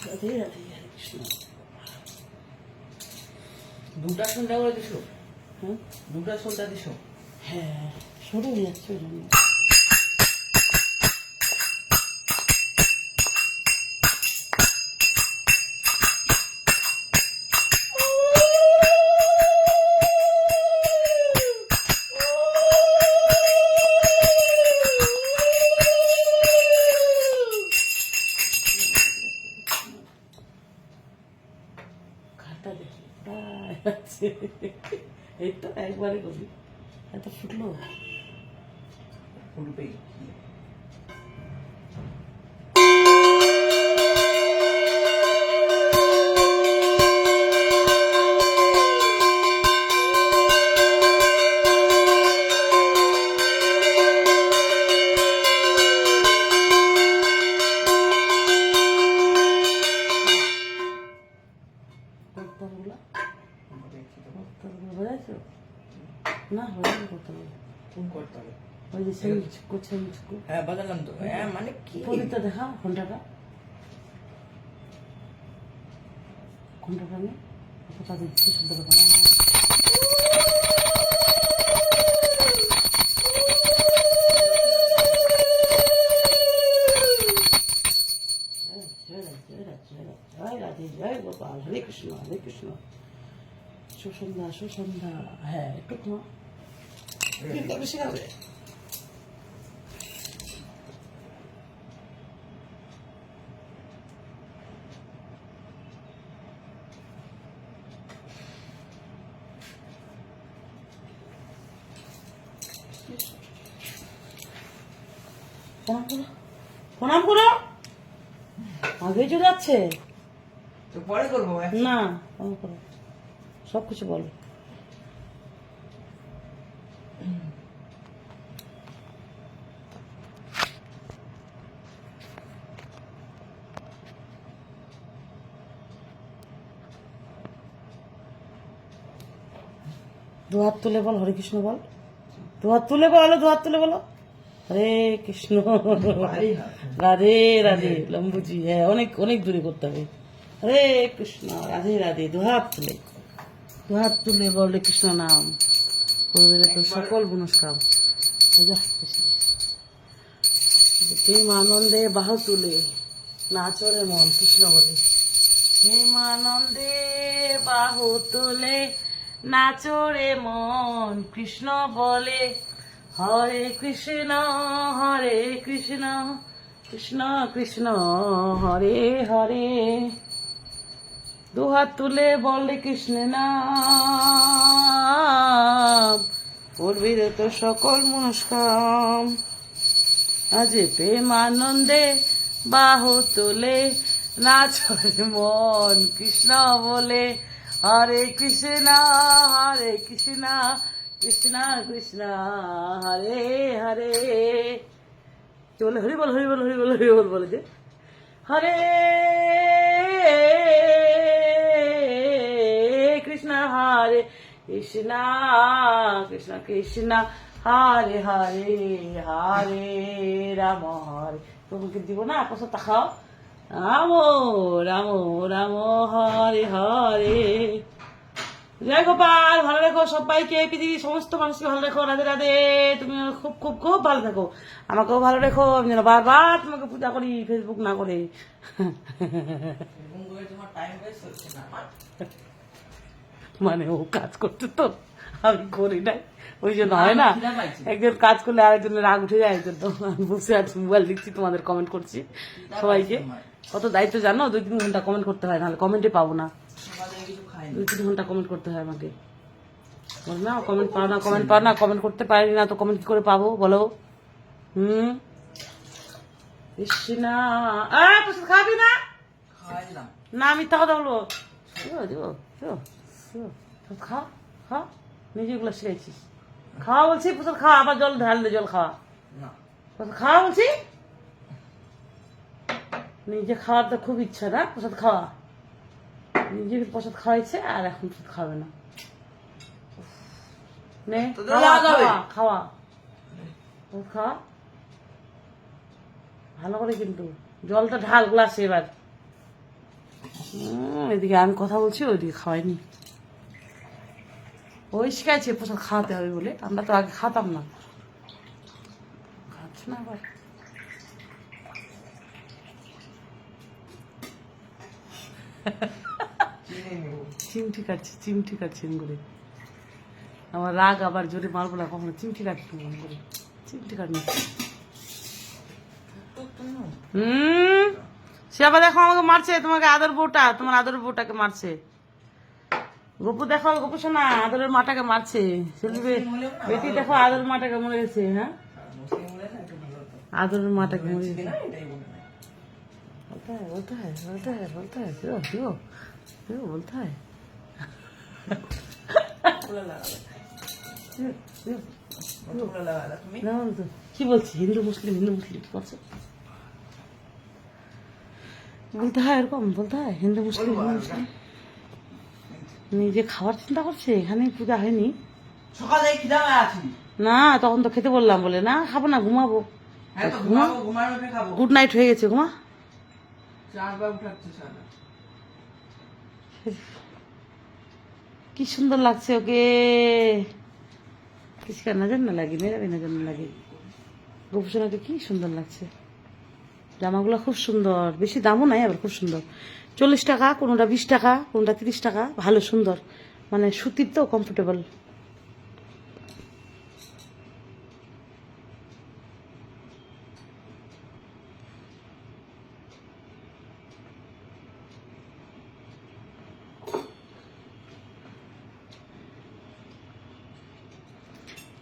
রাধে রাধে হরে কৃষ্ণ। দুটা সন্ধ্যা করে দিছো? হ্যাঁ দুটা সন্ধ্যা দিছো? হ্যাঁ, সরে হয়ে যাচ্ছে ওই জন্য। ঘাটটা দেখি প্রায় আছে, এই তো একবারে করি এত ফুটলো। ফুলবেই। কর্তারগুলো বোঝাইছো না? হয়ে যাবে কর্তারগুলো। কোন করতে হবে? ওই যে ছেমিচুকু ছেমিচুকু হ্যাঁ বাজালাম তো। হ্যাঁ মানে কি? প্রদীপটা দেখা, ঘন্টাটা ঘন্টাটা নেই তাদের কি সুন্দর কথা। জয় রাধে জয় গোপাল, হরে কৃষ্ণ হরে কৃষ্ণ। সুসন্ধ্যা সুসন্ধ্যা। হ্যাঁ একটু তোমার বেশি হবে। প্রণাম করো, প্রণাম করো, আগে চলে যাচ্ছে তো পরে করবো। না। প্রণাম করো, সব কিছু বলো। দুহাত তুলে বল হরে কৃষ্ণ বল, দুহাত তুলে বলো, দুহাত তুলে বলো হরে কৃষ্ণ রাধে রাধে। লম্বুজি হ্যাঁ, অনেক অনেক দূরে করতে হবে। হরে কৃষ্ণ রাধে রাধে, দুহাত তুলে, দুহাত তুলে বলে কৃষ্ণ নাম করবে তো সকল মনস্কাম। প্রেম আনন্দে বাহু তুলে নাচরে মন কৃষ্ণ বলে। প্রেম আনন্দে বাহু তুলে নাচরে মন কৃষ্ণ বলে। হরে কৃষ্ণ কৃষ্ণ কৃষ্ণ হরে হরে। দুহাত তুলে বলে কৃষ্ণ নাম করবি তো সকল মনস্কাম। আজ প্রেম আনন্দে বাহু তুলে নাচরে মন কৃষ্ণ বলে। হরে কৃষ্ণ কৃষ্ণ কৃষ্ণ হরে হরে। কি বলে? হরি বল হরি বল হরি বল হরি বল বলে যে হরে কৃষ্ণ হরে কৃষ্ণ কৃষ্ণ কৃষ্ণ হরে হরে হরে রাম হরে। তোমাকে দিব না প্রসাদ খাও। রাম রাম রাম হরে হরে। জয় গোপাল, ভালো রেখো সবাইকে, পৃথিবীর সমস্ত মানুষকে ভালো রেখো। রাধে রাধে। তুমি খুব খুব খুব ভালো থাকো, আমাকেও ভালো রেখো। আমি যেন বারবার তোমাকে পূজা করি, ফেসবুক না করে। মানে ও কাজ করছে তো আমি করি নাই, ওই জন্য হয় না। একজন কাজ করলে আরেকজনের রাগ উঠে যায়। একজন তো আমি বসে আছি, মোবাইল দেখছি, তোমাদের কমেন্ট করছি সবাইকে। কত দায়িত্ব জানো, 2-3 ঘন্টা কমেন্ট করতে হয়, নাহলে কমেন্টে পাবো না। 2-3 ঘন্টা কমেন্ট করতে হয় আমাকে। বলো না কমেন্ট পাও না, কমেন্ট পাও না, কমেন্ট করতে পারি না তো কমেন্ট কি করে পাবো বলো? কৃষ্ণা প্রসাদ খাবি না? না মিথ্যা কথা বলবো। খা খা, নিজে এগুলো শিখেছিস। খাওয়া বলছি, প্রসাদ খাওয়া, আবার জল ঢাললে জল খাওয়া। প্রসাদ খাওয়া বলছি, নিজে খাওয়ার তো খুব ইচ্ছা না, প্রসাদ খাওয়া। নিজে প্রসাদ খাওয়াইছে আর এখন প্রসাদ খাবে না। নে খাওয়া খাওয়া ভালো করে, কিন্তু জলটা ঢাল গ্লাসে এবার। এদিকে আমি কথা বলছি, ওইদিকে খাওয়াইনি। ওই শিখাইছে প্রসাদ খাওয়াতে হবে বলে, আমরা তো আগে খাতাম না। খাচ্ছে না আবার। চিনি নেবো। চিমটি কাটছে করে। আমার রাগ আবার জোরে মারবো না কখনো, চিমটি কাটছি মন করে, চিমটি কাটনি। সে আবার দেখো আমাকে মারছে, তোমাকে আদর বউটা, তোমার আদর বউটাকে মারছে। গপু দেখো, গপু শোনা আদরের মাটাকে মারছে। বেটি দেখো আদর মাটাকে মরে গেছে। হ্যাঁ, মুসলিম হলে না একটু ভালো হতো। আদরের মাটাকে মরে গেছে। না, এটাই বলে না। बोलता है क्यों बोलता है। ফুলে লাগালে। ফুলে লাগালে তুমি? না তো কি বলছি, হিন্দু মুসলিম বলছে। বলতে হয় এরকম, বলতে হয় হিন্দু মুসলিম। নিজে খাবার চিন্তা করছে, এখানে পূজা হয়নি। সকালে খিদা আছি। না তখন তো খেতে বললাম বলে, না খাবো না, ঘুমাবো। হ্যাঁ তো ঘুমাবো, ঘুমানোর উঠে খাবো। গুড নাইট হয়ে গেছে, ঘুমা। 4 বার উঠাচ্ছে সারা। কি সুন্দর লাগছে ওকে। কিসকা নজর না লাগে, মেরা भी नजर না লাগে। গোপসোনাকে কি সুন্দর লাগছে। জামাগুলো খুব সুন্দর, বেশি দামও নাই, আবার খুব সুন্দর। 40 টাকা, কোনোটা 20 টাকা, কোনোটা 30 টাকা, ভালো সুন্দর, মানে সুতির তো, কমফোর্টেবল।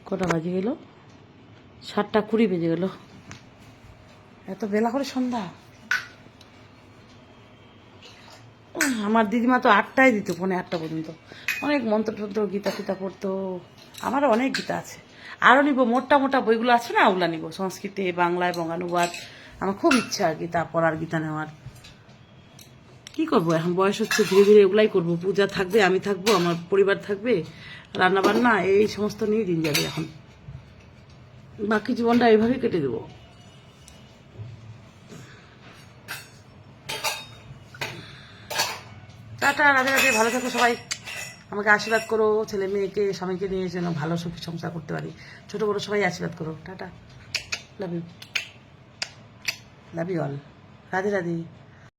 কটা বাজে গেল? 7:20 বেজে গেল। এত বেলা করে সন্ধ্যা। আমার দিদিমা তো 8টায় দিত, পৌনে 8টা পর্যন্ত। অনেক মন্ত্র টন্ত্র, গীতা টিতা পড়তো। আমারও অনেক গীতা আছে, আরও নিব। মোটা মোটা বইগুলো আছে না, ওগুলা নিব, সংস্কৃতে বাংলায় বঙ্গানুবাদ। আমার খুব ইচ্ছা গীতা পড়ার, গীতা নেওয়ার। কি করবো এখন, বয়স হচ্ছে, ধীরে ধীরে এগুলাই করবো। পূজা থাকবে, আমি থাকবো, আমার পরিবার থাকবে, রান্না বান্না এই সমস্ত নিয়ে দিন যাবে এখন। বাকি জীবনটা এইভাবেই কেটে দেবো। টাটা, রাধে রাধে, ভালো থাকো সবাই। আমাকে আশীর্বাদ করো, ছেলে মেয়েকে স্বামীকে নিয়ে যেন ভালো সুখী সংসার করতে পারি। ছোট বড় সবাই আশীর্বাদ করো। Tata, love you all, Radhe Radhe.